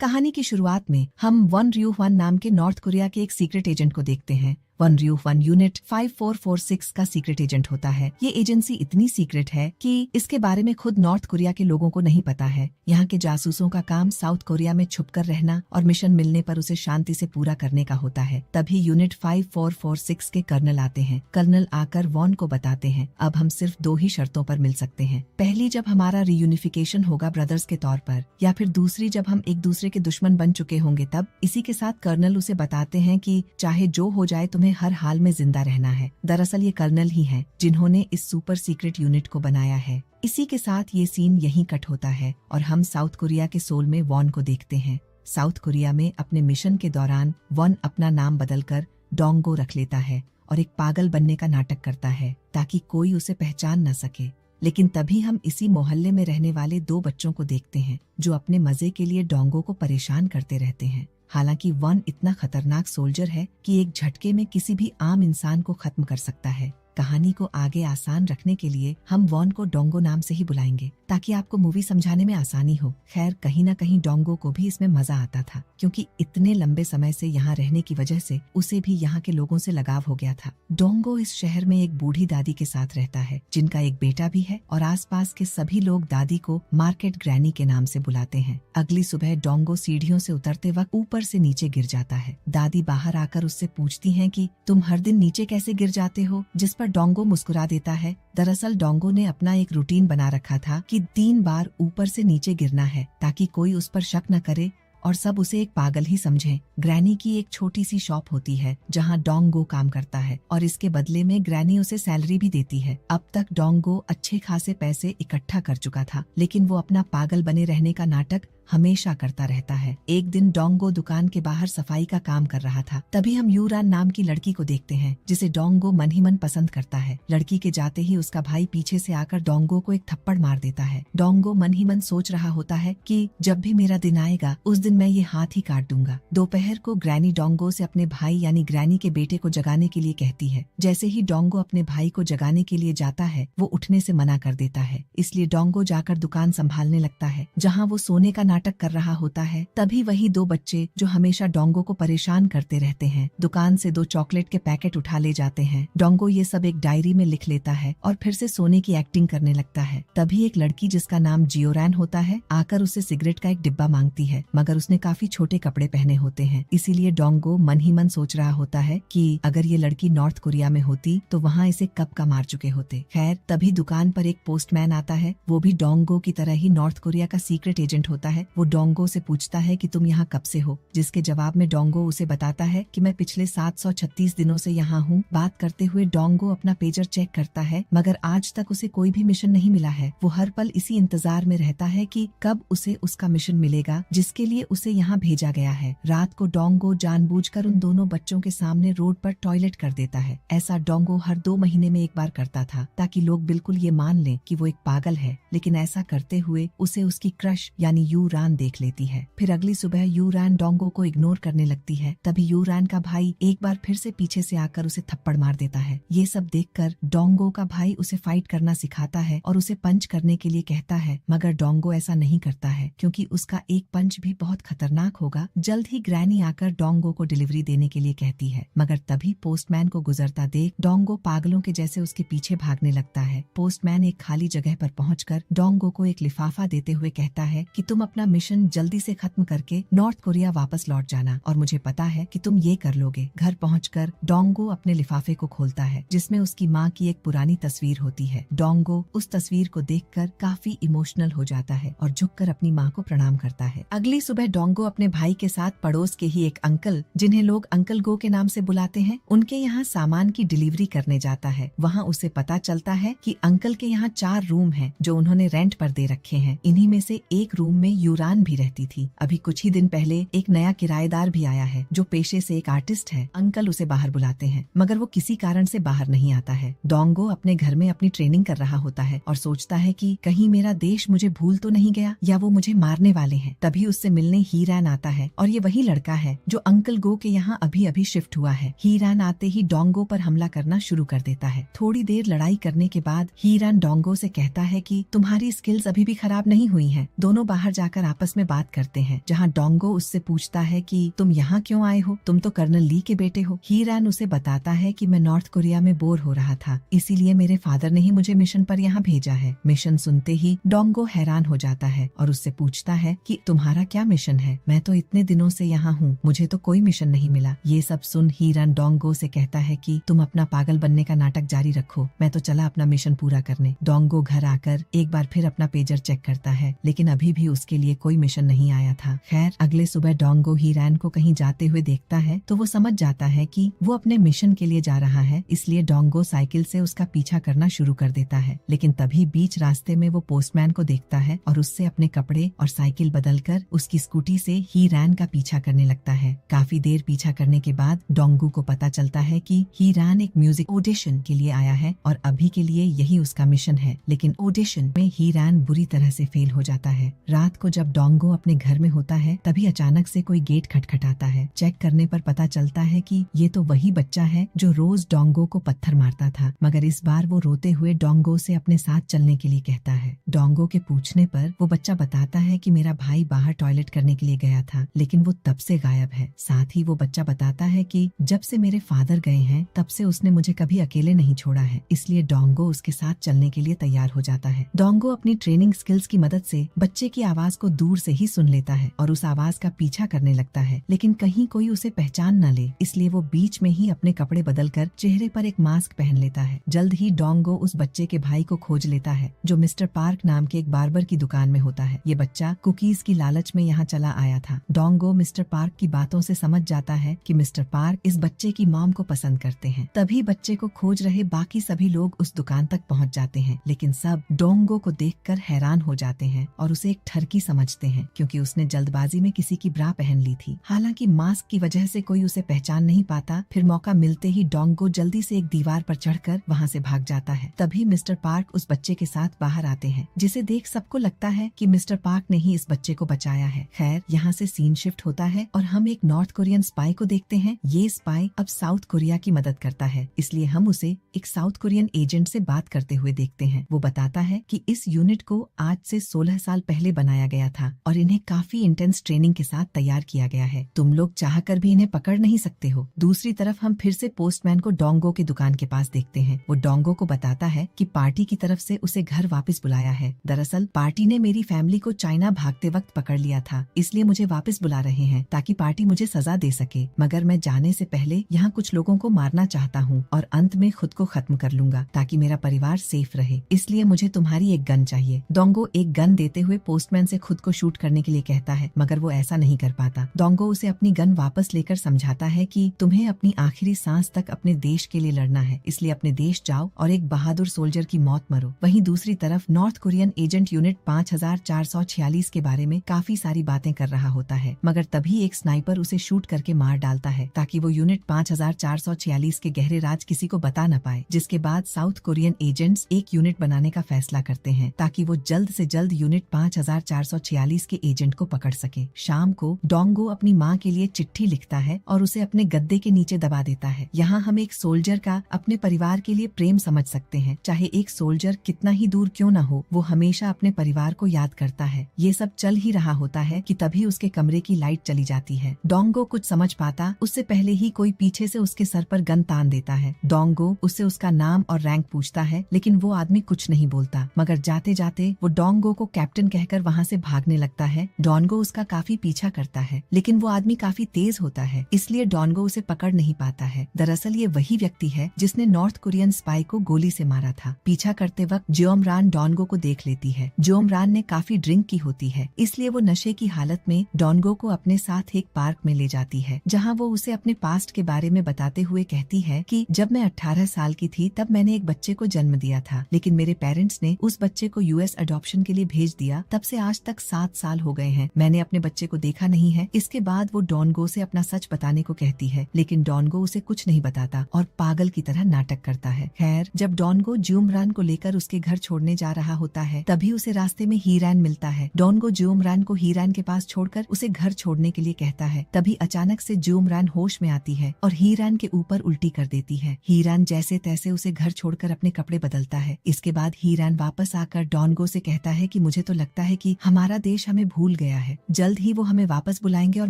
कहानी की शुरुआत में हम वन रयू वन नाम के नॉर्थ कोरिया के एक सीक्रेट एजेंट को देखते हैं। वन रयू वन यूनिट 5446 का सीक्रेट एजेंट होता है। ये एजेंसी इतनी सीक्रेट है कि इसके बारे में खुद नॉर्थ कोरिया के लोगों को नहीं पता है। यहाँ के जासूसों का काम साउथ कोरिया में छुपकर रहना और मिशन मिलने पर उसे शांति से पूरा करने का होता है। तभी यूनिट 5446 के कर्नल आते हैं। कर्नल आकर वॉन को बताते हैं, अब हम सिर्फ 2 ही शर्तों पर मिल सकते हैं। पहली, जब हमारा रियूनिफिकेशन होगा ब्रदर्स के तौर पर, या फिर दूसरी, जब हम एक दूसरे के दुश्मन बन चुके होंगे तब। इसी के साथ कर्नल उसे बताते हैं कि चाहे जो हो जाए तुम्हें हर हाल में जिंदा रहना है। दरअसल ये कर्नल ही हैं जिन्होंने इस सुपर सीक्रेट यूनिट को बनाया है। इसी के साथ ये सीन यहीं कट होता है और हम साउथ कोरिया के सोल में वॉन को देखते हैं। साउथ कोरिया में अपने मिशन के दौरान वॉन अपना नाम बदलकर डोंगो रख लेता है और एक पागल बनने का नाटक करता है ताकि कोई उसे पहचान न सके। लेकिन तभी हम इसी मोहल्ले में रहने वाले 2 बच्चों को देखते हैं जो अपने मजे के लिए डोंगो को परेशान करते रहते हैं। हालांकि वॉन इतना खतरनाक सोल्जर है कि एक झटके में किसी भी आम इंसान को खत्म कर सकता है। कहानी को आगे आसान रखने के लिए हम वॉन को डोंगो नाम से ही बुलाएंगे ताकि आपको मूवी समझाने में आसानी हो। खैर, कहीं न कहीं डोंगो को भी इसमें मजा आता था क्योंकि इतने लंबे समय से यहाँ रहने की वजह से उसे भी यहाँ के लोगों से लगाव हो गया था। डोंगो इस शहर में एक बूढ़ी दादी के साथ रहता है जिनका एक बेटा भी है और आसपास के सभी लोग दादी को मार्केट ग्रैनी के नाम से बुलाते हैं। अगली सुबह डोंगो सीढ़ियों से उतरते वक्त ऊपर से नीचे गिर जाता है। दादी बाहर आकर उससे पूछती हैं कि तुम हर दिन नीचे कैसे गिर जाते हो, जिस पर डोंगो मुस्कुरा देता है। दरअसल डोंगो ने अपना एक रूटीन बना रखा था कि 3 बार ऊपर से नीचे गिरना है ताकि कोई उस पर शक न करे और सब उसे एक पागल ही समझें। ग्रैनी की एक छोटी सी शॉप होती है जहां डोंगो काम करता है और इसके बदले में ग्रैनी उसे सैलरी भी देती है। अब तक डोंगो अच्छे खासे पैसे इकट्ठा कर चुका था, लेकिन वो अपना पागल बने रहने का नाटक हमेशा करता रहता है। एक दिन डोंगो दुकान के बाहर सफाई का काम कर रहा था। तभी हम यूरान नाम की लड़की को देखते हैं जिसे डोंगो मन ही मन पसंद करता है। लड़की के जाते ही उसका भाई पीछे से आकर डोंगो को एक थप्पड़ मार देता है। डोंगो मन ही मन सोच रहा होता है कि जब भी मेरा दिन आएगा उस दिन मैं ये हाथ ही काट दूंगा। दोपहर को ग्रैनी डोंगो से अपने भाई यानी ग्रैनी के बेटे को जगाने के लिए कहती है। जैसे ही डोंगो अपने भाई को जगाने के लिए जाता है वो उठने से मना कर देता है, इसलिए डोंगो जाकर दुकान संभालने लगता है जहाँ वो सोने का नाटक कर रहा होता है। तभी वही 2 बच्चे जो हमेशा डोंगो को परेशान करते रहते हैं दुकान से 2 चॉकलेट के पैकेट उठा ले जाते हैं। डोंगो ये सब एक डायरी में लिख लेता है और फिर से सोने की एक्टिंग करने लगता है। तभी एक लड़की जिसका नाम जियोरैन होता है आकर उसे सिगरेट का एक डिब्बा मांगती है, मगर उसने काफी छोटे कपड़े पहने होते हैं। इसीलिए डोंगो मन ही मन सोच रहा होता है कि अगर ये लड़की नॉर्थ कोरिया में होती तो वहाँ इसे कब का मार चुके होते। खैर, तभी दुकान पर एक पोस्टमैन आता है। वो भी डोंगो की तरह ही नॉर्थ कोरिया का सीक्रेट एजेंट होता है। वो डोंगो से पूछता है कि तुम यहाँ कब से हो, जिसके जवाब में डोंगो उसे बताता है कि मैं पिछले 736 दिनों से यहाँ हूँ। बात करते हुए डोंगो अपना पेजर चेक करता है, मगर आज तक उसे कोई भी मिशन नहीं मिला है। वो हर पल इसी इंतजार में रहता है कि कब उसे उसका मिशन मिलेगा जिसके लिए उसे यहाँ भेजा गया है। रात को डोंगो जानबूझकर उन दोनों बच्चों के सामने रोड पर टॉयलेट कर देता है। ऐसा डोंगो हर 2 महीने में एक बार करता था ताकि लोग बिल्कुल ये मान लें कि वो एक पागल है। लेकिन ऐसा करते हुए उसे उसकी क्रश यानी यूरान देख लेती है। फिर अगली सुबह यूरान डोंगो को इग्नोर करने लगती है। तभी यूरान का भाई एक बार फिर से पीछे से आकर उसे थप्पड़ मार देता है। ये सब देखकर डोंगो का भाई उसे फाइट करना सिखाता है और उसे पंच करने के लिए कहता है, मगर डोंगो ऐसा नहीं करता है क्योंकि उसका एक पंच भी बहुत खतरनाक होगा। जल्द ही ग्रैनी आकर डोंगो को डिलीवरी देने के लिए कहती है, मगर तभी पोस्टमैन को गुजरता देख डोंगो पागलों के जैसे उसके पीछे भागने लगता है। पोस्टमैन एक खाली जगह पर पहुंचकर डोंगो को एक लिफाफा देते हुए कहता है कि तुम अपना मिशन जल्दी से खत्म करके नॉर्थ कोरिया वापस लौट जाना और मुझे पता है कि तुम ये कर लोगे। घर पहुंचकर डोंगो अपने लिफाफे को खोलता है जिसमें उसकी माँ की एक पुरानी तस्वीर होती है। डोंगो उस तस्वीर को देखकर काफी इमोशनल हो जाता है और झुककर अपनी माँ को प्रणाम करता है। अगली सुबह डोंगो अपने भाई के साथ पड़ोस के ही एक अंकल, जिन्हें लोग अंकल गो के नाम से बुलाते हैं, उनके यहाँ सामान की डिलीवरी करने जाता है। वहाँ उसे पता चलता है कि अंकल के यहाँ 4 रूम हैं जो उन्होंने रेंट पर दे रखे हैं। इन्हीं में से एक रूम में यूरान भी रहती थी। अभी कुछ ही दिन पहले एक नया किराएदार भी आया है जो पेशे से एक आर्टिस्ट है। अंकल उसे बाहर बुलाते हैं, मगर वो किसी कारण से बाहर नहीं आता है। डोंगो अपने घर में अपनी ट्रेनिंग कर रहा होता है और सोचता है कि कहीं मेरा देश मुझे भूल तो नहीं गया या वो मुझे मारने वाले हैं। तभी उससे मिलने हीरान आता है और ये वही लड़का है जो अंकल गो के यहाँ अभी अभी शिफ्ट हुआ है। हीरान आते ही डोंगो पर हमला करना शुरू कर देता है। थोड़ी देर लड़ाई करने के बाद हीरान डोंगो से कहता है कि तुम्हारी स्किल्स अभी भी खराब नहीं हुई हैं। दोनों बाहर जाकर आकर आपस में बात करते हैं, जहाँ डोंगो उससे पूछता है कि तुम यहाँ क्यों आए हो, तुम तो कर्नल ली के बेटे हो। ही रैन उसे बताता है कि मैं नॉर्थ कोरिया में बोर हो रहा था, इसीलिए मेरे फादर ने ही मुझे मिशन पर यहाँ भेजा है। मिशन सुनते ही डोंगो हैरान हो जाता है और उससे पूछता है कि तुम्हारा क्या मिशन है, मैं तो इतने दिनों से यहाँ हूँ, मुझे तो कोई मिशन नहीं मिला। ये सब सुन ही रैन डोंगो से कहता है कि तुम अपना पागल बनने का नाटक जारी रखो, मैं तो चला अपना मिशन पूरा करने। डोंगो घर आकर एक बार फिर अपना पेजर चेक करता है, लेकिन अभी भी उसके लिए कोई मिशन नहीं आया था। खैर अगले सुबह डोंगो ही रैन को कहीं जाते हुए देखता है तो वो समझ जाता है कि वो अपने मिशन के लिए जा रहा है, इसलिए डोंगो साइकिल से उसका पीछा करना शुरू कर देता है। लेकिन तभी बीच रास्ते में वो पोस्टमैन को देखता है और उससे अपने कपड़े और साइकिल बदलकर उसकी स्कूटी से ही रैन का पीछा करने लगता है। काफी देर पीछा करने के बाद डोंगो को पता चलता है कि ही रैन एक म्यूजिक ऑडिशन के लिए आया है और अभी के लिए यही उसका मिशन है। लेकिन ऑडिशन में ही रैन बुरी तरह से फेल हो जाता है। रात को जब डोंगो अपने घर में होता है तभी अचानक से कोई गेट खटखटाता है। चेक करने पर पता चलता है कि ये तो वही बच्चा है जो रोज डोंगो को पत्थर मारता था, मगर इस बार वो रोते हुए डोंगो से अपने साथ चलने के लिए कहता है। डोंगो के पूछने पर वो बच्चा बताता है कि मेरा भाई बाहर टॉयलेट करने के लिए गया था, लेकिन वो तब से गायब है। साथ ही वो बच्चा बताता है कि जब से मेरे फादर गए हैं तब से उसने मुझे कभी अकेले नहीं छोड़ा है, इसलिए डोंगो उसके साथ चलने के लिए तैयार हो जाता है। डोंगो अपनी ट्रेनिंग स्किल्स की मदद से बच्चे की आवाज को दूर से ही सुन लेता है और उस आवाज का पीछा करने लगता है, लेकिन कहीं कोई उसे पहचान न ले, इसलिए वो बीच में ही अपने कपड़े बदलकर चेहरे पर एक मास्क पहन लेता है। जल्द ही डोंगो उस बच्चे के भाई को खोज लेता है जो मिस्टर पार्क नाम के एक बार्बर की दुकान में होता है। ये बच्चा कुकीज की लालच में यहाँ चला आया था। डोंगो मिस्टर पार्क की बातों से समझ जाता है कि मिस्टर पार्क इस बच्चे की मॉम को पसंद करते हैं। तभी बच्चे को खोज रहे बाकी सभी लोग उस दुकान तक पहुँच जाते हैं, लेकिन सब डोंगो को देखकर हैरान हो जाते हैं और उसे एक ठरकी समझते हैं, क्योंकि उसने जल्दबाजी में किसी की ब्रा पहन ली थी। हालांकि मास्क की वजह से कोई उसे पहचान नहीं पाता। फिर मौका मिलते ही डोंगो जल्दी से एक दीवार पर चढ़कर वहाँ से भाग जाता है। तभी मिस्टर पार्क उस बच्चे के साथ बाहर आते हैं, जिसे देख सबको लगता है कि मिस्टर पार्क ने ही इस बच्चे को बचाया है। खैर यहाँ से सीन शिफ्ट होता है और हम एक नॉर्थ कोरियन स्पाई को देखते हैं। ये स्पाई अब साउथ कोरिया की मदद करता है, इसलिए हम उसे एक साउथ कोरियन एजेंट से बात करते हुए देखते हैं। वो बताता है कि इस यूनिट को आज से 16 साल पहले बनाया गया था और इन्हें काफी इंटेंस ट्रेनिंग के साथ तैयार किया गया है। तुम लोग चाहकर भी इन्हें पकड़ नहीं सकते हो। दूसरी तरफ हम फिर से पोस्टमैन को डोंगो की दुकान के पास देखते हैं। वो डोंगो को बताता है कि पार्टी की तरफ से उसे घर वापस बुलाया है। दरअसल पार्टी ने मेरी फैमिली को चाइना भागते वक्त पकड़ लिया था, इसलिए मुझे वापस बुला रहे हैं ताकि पार्टी मुझे सजा दे सके, मगर मैं जाने से पहले यहाँ कुछ लोगों को मारना चाहता हूँ और अंत में खुद को खत्म कर लूंगा ताकि मेरा परिवार सेफ रहे, इसलिए मुझे तुम्हारी एक गन चाहिए। डोंगो एक गन देते हुए पोस्टमैन से खुद को शूट करने के लिए कहता है, मगर वो ऐसा नहीं कर पाता। डोंगो उसे अपनी गन वापस लेकर समझाता है कि तुम्हें अपनी आखिरी सांस तक अपने देश के लिए लड़ना है, इसलिए अपने देश जाओ और एक बहादुर सोल्जर की मौत मरो। वहीं दूसरी तरफ नॉर्थ कोरियन एजेंट यूनिट 5446 के बारे में काफी सारी बातें कर रहा होता है, मगर तभी एक स्नाइपर उसे शूट करके मार डालता है ताकि वो यूनिट 5446 के गहरे राज किसी को बता न पाए। जिसके बाद साउथ कोरियन एजेंट्स एक यूनिट बनाने का फैसला करते हैं ताकि वो जल्द से जल्द यूनिट 5446 के एजेंट को पकड़ सके। शाम को डोंगो अपनी माँ के लिए चिट्ठी लिखता है और उसे अपने गद्दे के नीचे दबा देता है। यहाँ हम एक सोल्जर का अपने परिवार के लिए प्रेम समझ सकते हैं। चाहे एक सोल्जर कितना ही दूर क्यों न हो, वो हमेशा अपने परिवार को याद करता है। ये सब चल ही रहा होता है कि तभी उसके कमरे की लाइट चली जाती है। डोंगो कुछ समझ पाता उससे पहले ही कोई पीछे से उसके सर पर गन तान देता है। डोंगो उससे उसका नाम और रैंक पूछता है, लेकिन वो आदमी कुछ नहीं बोलता, मगर जाते जाते वो डोंगो को कैप्टन कहकर वहाँ से भागने लगता है। डोंगो उसका काफी पीछा करता है, लेकिन वो आदमी काफी तेज होता है, इसलिए डोंगो उसे पकड़ नहीं पाता है। दरअसल ये वही व्यक्ति है जिसने नॉर्थ कोरियन स्पाई को गोली से मारा था। पीछा करते वक्त जियोमरान डोंगो को देख लेती है। जियोमरान ने काफी ड्रिंक की होती है, इसलिए वो नशे की हालत में डोंगो को अपने साथ एक पार्क में ले जाती है, जहाँ वो उसे अपने पास्ट के बारे में बताते हुए कहती है कि जब मैं 18 साल की थी तब मैंने एक बच्चे को जन्म दिया था, लेकिन मेरे पेरेंट्स ने उस बच्चे को यूएस अडॉप्शन के लिए भेज दिया। तब से आज तक 7 साल हो गए हैं, मैंने अपने बच्चे को देखा नहीं है। इसके बाद वो डोंगो से अपना सच बताने को कहती है, लेकिन डोंगो उसे कुछ नहीं बताता और पागल की तरह नाटक करता है। खैर जब डोंगो जियोमरान को लेकर उसके घर छोड़ने जा रहा होता है, तभी उसे रास्ते में ही रैन मिलता है। डोंगो जियोमरान को ही रैन के पास छोड़कर उसे घर छोड़ने के लिए कहता है। तभी अचानक से जियोमरान होश में आती है और ही रैन के ऊपर उल्टी कर देती है। ही रैन जैसे तैसे उसे घर छोड़कर अपने कपड़े बदलता है। इसके बाद ही रैन वापस आकर डोंगो से कहता है कि मुझे तो लगता है कि हमारा हमारा देश हमें भूल गया है, जल्द ही वो हमें वापस बुलाएंगे और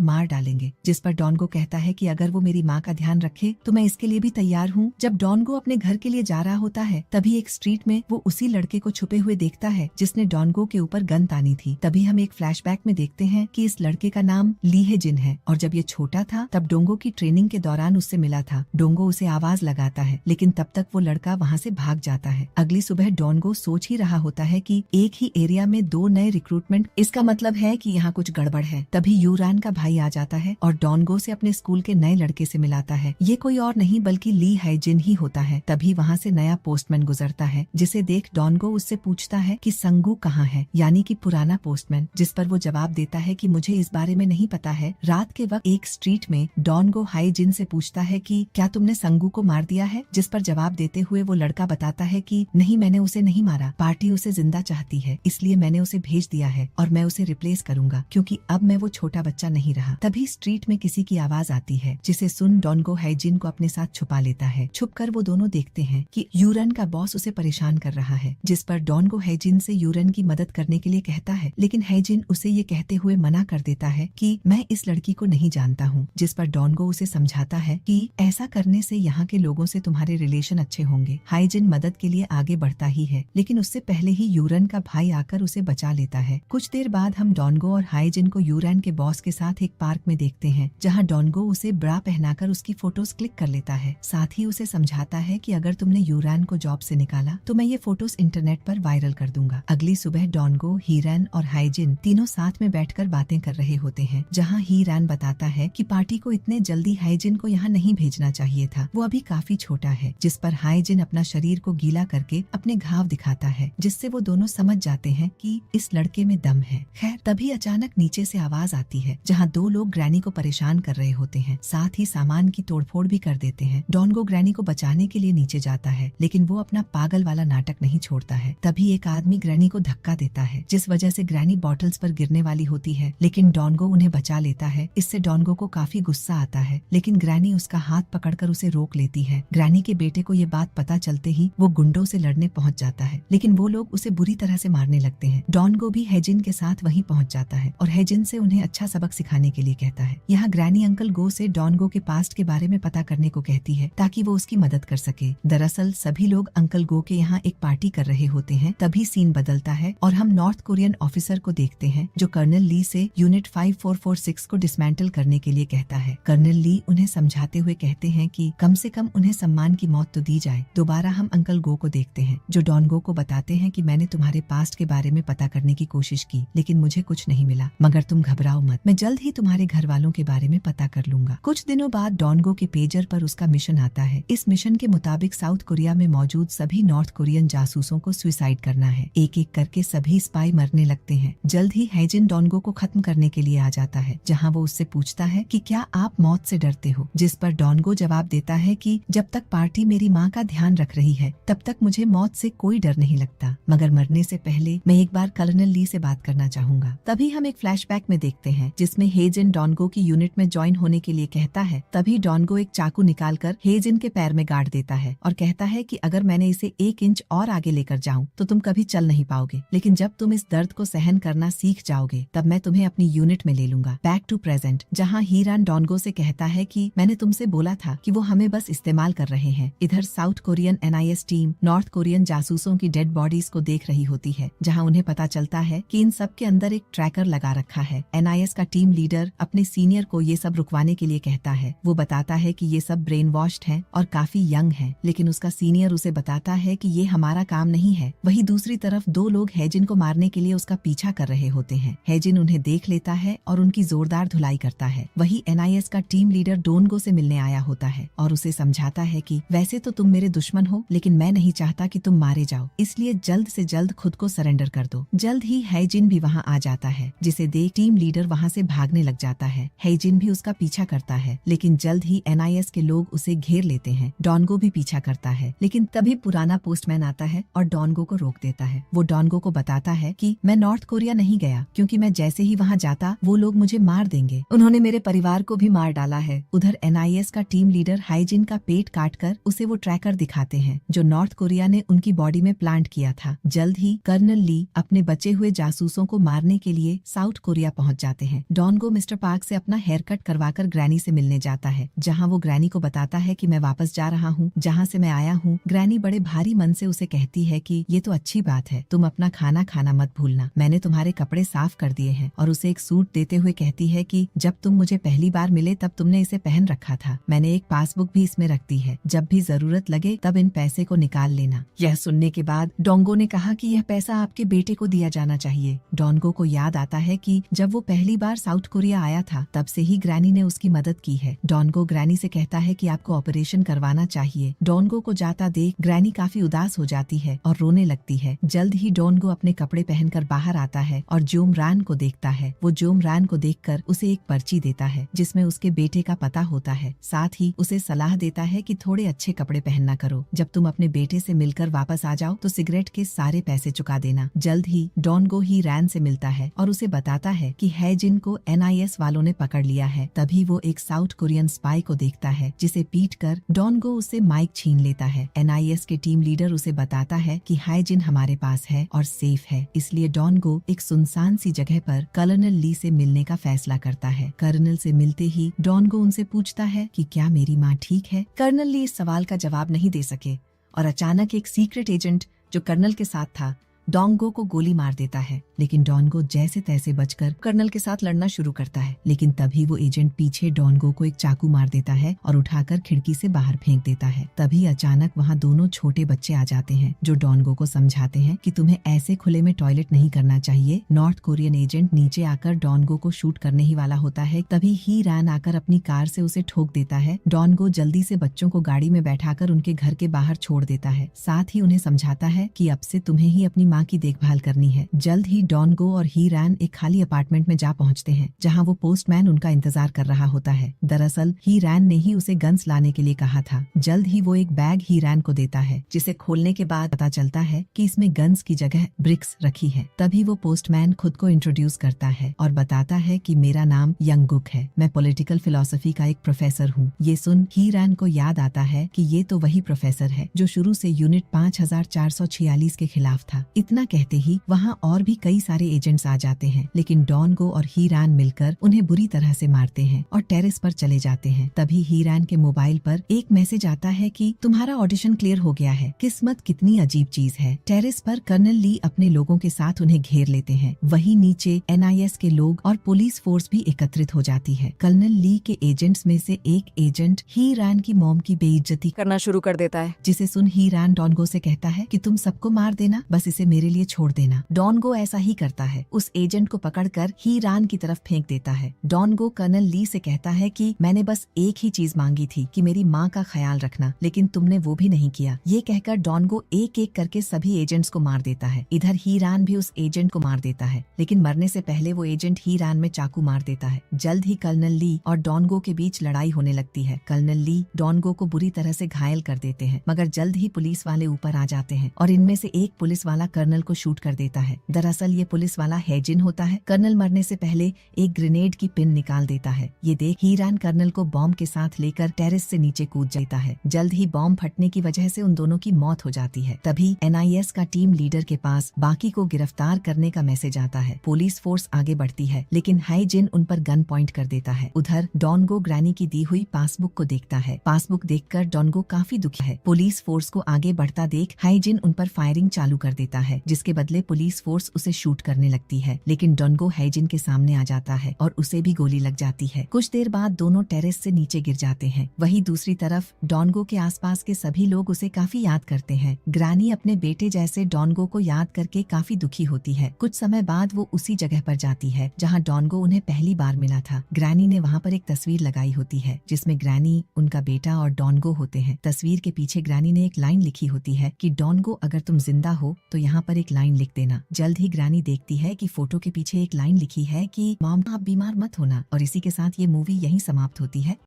मार डालेंगे। जिस पर डॉनगो कहता है कि अगर वो मेरी माँ का ध्यान रखे तो मैं इसके लिए भी तैयार हूँ। जब डॉनगो अपने घर के लिए जा रहा होता है तभी एक स्ट्रीट में वो उसी लड़के को छुपे हुए देखता है जिसने डॉनगो के ऊपर गन तानी थी। तभी हम एक फ्लैशबैक में देखते हैं कि इस लड़के का नाम ली हे जिन है और जब ये छोटा था तब डोंगो की ट्रेनिंग के दौरान उससे मिला था। डोंगो उसे आवाज लगाता है लेकिन तब तक वो लड़का वहाँ से भाग जाता है। अगली सुबह डॉनगो सोच ही रहा होता है कि एक ही एरिया में 2 नए रिक्रूटमेंट, इसका मतलब है कि यहाँ कुछ गड़बड़ है। तभी यूरान का भाई आ जाता है और डॉनगो से अपने स्कूल के नए लड़के से मिलाता है। ये कोई और नहीं बल्कि ली है जिन ही होता है। तभी वहाँ से नया पोस्टमैन गुजरता है जिसे देख डॉनगो उससे पूछता है कि संगू कहाँ है, यानी कि पुराना पोस्टमैन। जिस पर वो जवाब देता है कि मुझे इस बारे में नहीं पता है। रात के वक्त एक स्ट्रीट में डॉनगो हाई जिन से पूछता है कि क्या तुमने संगू को मार दिया है, जिस पर जवाब देते हुए वो लड़का बताता है कि नहीं, मैंने उसे नहीं मारा, पार्टी उसे जिंदा चाहती है इसलिए मैंने उसे भेज दिया है और मैं उसे रिप्लेस करूंगा क्योंकि अब मैं वो छोटा बच्चा नहीं रहा। तभी स्ट्रीट में किसी की आवाज आती है जिसे सुन डॉनगो हाइजिन को अपने साथ छुपा लेता है। छुपकर वो दोनों देखते हैं कि यूरन का बॉस उसे परेशान कर रहा है। जिस पर डॉनगो हाइजिन से यूरन की मदद करने के लिए कहता है लेकिन हाइजिन उसे ये कहते हुए मना कर देता है कि मैं इस लड़की को नहीं जानता हूँ। जिस पर डॉनगो उसे समझाता है कि ऐसा करने से यहाँ के लोगों से तुम्हारे रिलेशन अच्छे होंगे। हाइजिन मदद के लिए आगे बढ़ता ही है लेकिन उससे पहले ही यूरन का भाई आकर उसे बचा लेता है। कुछ देर बाद हम डॉनगो और हाइजिन को यूरन के बॉस के साथ एक पार्क में देखते हैं जहाँ डॉनगो उसे ब्रा पहनाकर उसकी फोटोज क्लिक कर लेता है। साथ ही उसे समझाता है कि अगर तुमने यूरन को जॉब से निकाला तो मैं ये फोटोज इंटरनेट पर वायरल कर दूंगा। अगली सुबह डॉनगो, हीरन और हाइजिन तीनों साथ में बैठकर बातें कर रहे होते हैं जहाँ हीरन बताता है कि पार्टी को इतने जल्दी हाइजिन को यहाँ नहीं भेजना चाहिए था, वो अभी काफी छोटा है। जिस पर हाइजिन अपना शरीर को गीला करके अपने घाव दिखाता है जिससे वो दोनों समझ जाते हैं कि इस लड़के में दम है। खैर तभी अचानक नीचे से आवाज आती है जहाँ 2 लोग ग्रैनी को परेशान कर रहे होते हैं, साथ ही सामान की तोड़फोड़ भी कर देते हैं। डॉनगो ग्रैनी को बचाने के लिए नीचे जाता है लेकिन वो अपना पागल वाला नाटक नहीं छोड़ता है। तभी एक आदमी ग्रैनी को धक्का देता है जिस वजह से ग्रैनी बॉटल्स पर गिरने वाली होती है लेकिन डॉनगो उन्हें बचा लेता है। इससे डॉनगो को काफी गुस्सा आता है लेकिन ग्रैनी उसका हाथ पकड़कर उसे रोक लेती है। ग्रैनी के बेटे को ये बात पता चलते ही वो गुंडों से लड़ने पहुंच जाता है लेकिन वो लोग उसे बुरी तरह से मारने लगते हैं। डॉनगो भी हेजिन के साथ वहीं पहुंच जाता है और हेजिन से उन्हें अच्छा सबक सिखाने के लिए कहता है। यहाँ ग्रैनी अंकल गो से डॉनगो के पास्ट के बारे में पता करने को कहती है ताकि वो उसकी मदद कर सके। दरअसल सभी लोग अंकल गो के यहाँ एक पार्टी कर रहे होते हैं। तभी सीन बदलता है और हम नॉर्थ कोरियन ऑफिसर को देखते हैं जो कर्नल ली से यूनिट 5446 को डिसमेंटल करने के लिए कहता है। कर्नल ली उन्हें समझाते हुए कहते हैं कि कम से कम उन्हें सम्मान की मौत तो दी जाए। दोबारा हम अंकल गो को देखते हैं जो डॉनगो को बताते हैं कि मैंने तुम्हारे पास्ट के बारे में पता करने की कोशिश की लेकिन मुझे कुछ नहीं मिला, मगर तुम घबराओ मत, मैं जल्द ही तुम्हारे घर वालों के बारे में पता कर लूंगा। कुछ दिनों बाद डॉनगो के पेजर पर उसका मिशन आता है। इस मिशन के मुताबिक साउथ कोरिया में मौजूद सभी नॉर्थ कोरियन जासूसों को सुसाइड करना है। एक एक करके सभी स्पाई मरने लगते हैं। जल्द ही हाइजिन डॉनगो को खत्म करने के लिए आ जाता है जहाँ वो उससे पूछता है कि क्या आप मौत से डरते हो, जिस पर डॉनगो जवाब देता है कि जब तक पार्टी मेरी माँ का ध्यान रख रही है तब तक मुझे मौत से कोई डर नहीं लगता, मगर मरने से पहले मैं एक बार कर्नल ली से बात करना चाहूंगा। तभी हम एक फ्लैशबैक में देखते हैं जिसमें हेजिन डॉनगो की यूनिट में ज्वाइन होने के लिए कहता है। तभी डॉनगो एक चाकू निकालकर हेजिन के पैर में गाड़ देता है और कहता है कि अगर मैंने इसे 1 इंच और आगे लेकर जाऊं तो तुम कभी चल नहीं पाओगे, लेकिन जब तुम इस दर्द को सहन करना सीख जाओगे तब मैं तुम्हें अपनी यूनिट में ले लूंगा। बैक टू प्रेजेंट जहाँ हीरान डॉनगो से कहता है कि मैंने तुमसे बोला था कि वो हमें बस इस्तेमाल कर रहे हैं। इधर South Korean NIS team North Korean जासूसों की डेड बॉडीज को देख रही होती है जहां उन्हें पता चलता है कि इन सब के अंदर एक ट्रैकर लगा रखा है। NIS का टीम लीडर अपने सीनियर को ये सब रुकवाने के लिए कहता है। वो बताता है कि ये सब ब्रेन वॉश्ड हैं और काफी यंग हैं, लेकिन उसका सीनियर उसे बताता है कि ये हमारा काम नहीं है। वहीं दूसरी तरफ 2 लोग हेजिन को मारने के लिए उसका पीछा कर रहे होते हैं। हेजिन उन्हें देख लेता है और उनकी जोरदार धुलाई करता है। वही NIS का टीम लीडर डोनगो से मिलने आया होता है और उसे समझाता है कि वैसे तो तुम मेरे दुश्मन हो, लेकिन मैं नहीं चाहता कि तुम मारे जाओ, इसलिए जल्द से जल्द खुद को सरेंडर कर दो। जल्द ही हेजिन भी वहाँ आ जाता है, जिसे देख टीम लीडर वहाँ से भागने लग जाता है। हेजिन भी उसका पीछा करता है, लेकिन जल्द ही NIS के लोग उसे घेर लेते हैं। डॉनगो भी पीछा करता है, लेकिन तभी पुराना पोस्टमैन आता है और डॉनगो को रोक देता है। वो डॉनगो को बताता है कि मैं नॉर्थ कोरिया नहीं गया, क्योंकि मैं जैसे ही वहाँ जाता वो लोग मुझे मार देंगे। उन्होंने मेरे परिवार को भी मार डाला है। उधर NIS का टीम लीडर हाइजिन का पेट काटकर उसे वो ट्रैकर दिखाते हैं जो नॉर्थ कोरिया ने उनकी बॉडी में प्लांट किया था। जल्द ही कर्नल ली अपने बचे हुए जासूसों जासूसों को मारने के लिए साउथ कोरिया पहुंच जाते हैं। डॉनगो मिस्टर पार्क से अपना हेयर कट करवाकर ग्रैनी से मिलने जाता है, जहां वो ग्रैनी को बताता है कि मैं वापस जा रहा हूं जहां से मैं आया हूं। ग्रैनी बड़े भारी मन से उसे कहती है कि ये तो अच्छी बात है, तुम अपना खाना खाना मत भूलना, मैंने तुम्हारे कपड़े साफ कर दिए हैं। और उसे एक सूट देते हुए कहती है कि जब तुम मुझे पहली बार मिले तब तुमने इसे पहन रखा था, मैंने एक पासबुक भी इसमें रख दी है, जब भी जरूरत लगे तब इन पैसे को निकाल लेना। यह सुनने के बाद डोंगो ने कहा कि यह पैसा आपके बेटे को दिया जाना चाहिए। डोंगो को याद आता है कि जब वो पहली बार साउथ कोरिया आया था तब से ही ग्रैनी ने उसकी मदद की है। डोंगो ग्रैनी से कहता है कि आपको ऑपरेशन करवाना चाहिए। डोंगो को जाता देख ग्रैनी काफी उदास हो जाती है और रोने लगती है। जल्द ही डोंगो अपने कपड़े पहनकर बाहर आता है और जोम रान को देखता है। वो जोम रान को देखकर उसे एक पर्ची देता है जिसमें उसके बेटे का पता होता है। साथ ही उसे सलाह देता है कि थोड़े अच्छे कपड़े पहनना करो, जब तुम अपने बेटे से मिलकर वापस आ जाओ तो सिगरेट के सारे पैसे चुका देना। जल्द ही डोंगो ही रैन से मिलता है और उसे बताता है कि हैजिन को NIS वालों ने पकड़ लिया है। तभी वो एक साउथ कोरियन स्पाई को देखता है जिसे पीटकर डोंगो उससे माइक छीन लेता है। NIS के टीम लीडर उसे बताता है कि हैजिन हमारे पास है और सेफ है, इसलिए डोंगो एक सुनसान सी जगह पर कर्नल ली से मिलने का फैसला करता है। कर्नल से मिलते ही डोंगो उनसे पूछता है कि क्या मेरी माँ ठीक है। कर्नल ली इस सवाल का जवाब नहीं दे सके और अचानक एक सीक्रेट एजेंट जो कर्नल के साथ था डोंगो को गोली मार देता है, लेकिन डोंगो जैसे तैसे बचकर कर्नल के साथ लड़ना शुरू करता है। लेकिन तभी वो एजेंट पीछे डोंगो को एक चाकू मार देता है और उठाकर खिड़की से बाहर फेंक देता है। तभी अचानक वहाँ दोनों छोटे बच्चे आ जाते हैं जो डोंगो को समझाते हैं कि तुम्हें ऐसे खुले में टॉयलेट नहीं करना चाहिए। नॉर्थ कोरियन एजेंट नीचे आकर डोंगो को शूट करने ही वाला होता है, तभी ही रैन आकर अपनी कार से उसे ठोक देता है। डोंगो जल्दी से बच्चों को गाड़ी में बैठाकर उनके घर के बाहर छोड़ देता है, साथ ही उन्हें समझाता है कि अब से तुम्हें ही अपनी माँ की देखभाल करनी है। जल्द ही डोंगो और ही रैन एक खाली अपार्टमेंट में जा पहुंचते हैं जहां वो पोस्टमैन उनका इंतजार कर रहा होता है। दरअसल ही रैन ने ही उसे गन्स लाने के लिए कहा था। जल्द ही वो एक बैग ही रैन को देता है जिसे खोलने के बाद पता चलता है कि इसमें गन्स की जगह ब्रिक्स रखी है। तभी वो पोस्टमैन खुद को इंट्रोड्यूस करता है और बताता है कि मेरा नाम यंगुक है, मैं पॉलिटिकल फिलोसफी का एक प्रोफेसर हूँ। ये सुन ही रैन को याद आता है कि ये तो वही प्रोफेसर है जो शुरू से यूनिट 5446 के खिलाफ था। इतना कहते ही वहाँ और भी कई सारे एजेंट्स आ जाते हैं, लेकिन डोंगो और ही रैन मिलकर उन्हें बुरी तरह से मारते हैं और टेरेस पर चले जाते हैं। तभी ही रैन के मोबाइल पर एक मैसेज आता है कि तुम्हारा ऑडिशन क्लियर हो गया है। किस्मत कितनी अजीब चीज है। टेरेस पर कर्नल ली अपने लोगों के साथ उन्हें घेर लेते हैं। वहीं नीचे NIS के लोग और पुलिस फोर्स भी एकत्रित हो जाती है। कर्नल ली के एजेंट्स में से एक एजेंट ही रैन की मॉम की बेइज्जती करना शुरू कर देता है, जिसे सुन ही रैन डोंगो से कहता है कि तुम सबको मार देना, बस इसे मेरे लिए छोड़ देना। डोंगो ऐसा ही करता है, उस एजेंट को पकड़कर ही रैन की तरफ फेंक देता है। डोंगो कर्नल ली से कहता है कि मैंने बस एक ही चीज मांगी थी कि मेरी माँ का ख्याल रखना, लेकिन तुमने वो भी नहीं किया। ये कहकर डोंगो एक एक करके सभी एजेंट्स को मार देता है। इधर ही रैन भी उस एजेंट को मार देता है, लेकिन मरने से पहले वो एजेंट ही रैन में चाकू मार देता है। जल्द ही कर्नल ली और डोंगो के बीच लड़ाई होने लगती है। कर्नल ली डोंगो को बुरी तरह से घायल कर देते हैं, मगर जल्द ही पुलिस वाले ऊपर आ जाते हैं और इनमें से एक पुलिस वाला कर्नल को शूट कर देता है। दरअसल ये पुलिस वाला हैजिन होता है। कर्नल मरने से पहले एक ग्रेनेड की पिन निकाल देता है। ये देख ही रैन कर्नल को बॉम्ब के साथ लेकर टेरेस से नीचे कूद जाता है। जल्द ही बॉम्ब फटने की वजह से उन दोनों की मौत हो जाती है। तभी NIS का टीम लीडर के पास बाकी को गिरफ्तार करने का मैसेज आता है। पुलिस फोर्स आगे बढ़ती है, लेकिन हैजिन उन पर गन पॉइंट कर देता है। उधर डोंगो ग्रैनी की दी हुई पासबुक को देखता है। पासबुक देखकर डोंगो काफी दुखी है। पुलिस फोर्स को आगे बढ़ता देख हैजिन उन पर फायरिंग चालू कर देता है, जिसके बदले पुलिस फोर्स उसे शूट करने लगती है। लेकिन डोंगो हैजिन के सामने आ जाता है और उसे भी गोली लग जाती है। कुछ देर बाद दोनों टेरेस से नीचे गिर जाते हैं। वहीं दूसरी तरफ डोंगो के आसपास के सभी लोग उसे काफी याद करते हैं। ग्रैनी अपने बेटे जैसे डोंगो को याद करके काफी दुखी होती है। कुछ समय बाद वो उसी जगह पर जाती है जहाँ डोंगो उन्हें पहली बार मिला था। ग्रैनी ने वहाँ पर एक तस्वीर लगाई होती है जिसमें ग्रैनी, उनका बेटा और डोंगो होते हैं। तस्वीर के पीछे ग्रैनी ने एक लाइन लिखी होती है कि डोंगो अगर तुम जिंदा हो तो यहाँ पर एक लाइन लिख देना। जल्द ही ग्रैनी देखती है कि फोटो के पीछे एक लाइन लिखी है कि मॉम आप बीमार मत होना। और इसी के साथ ये मूवी यहीं समाप्त होती है।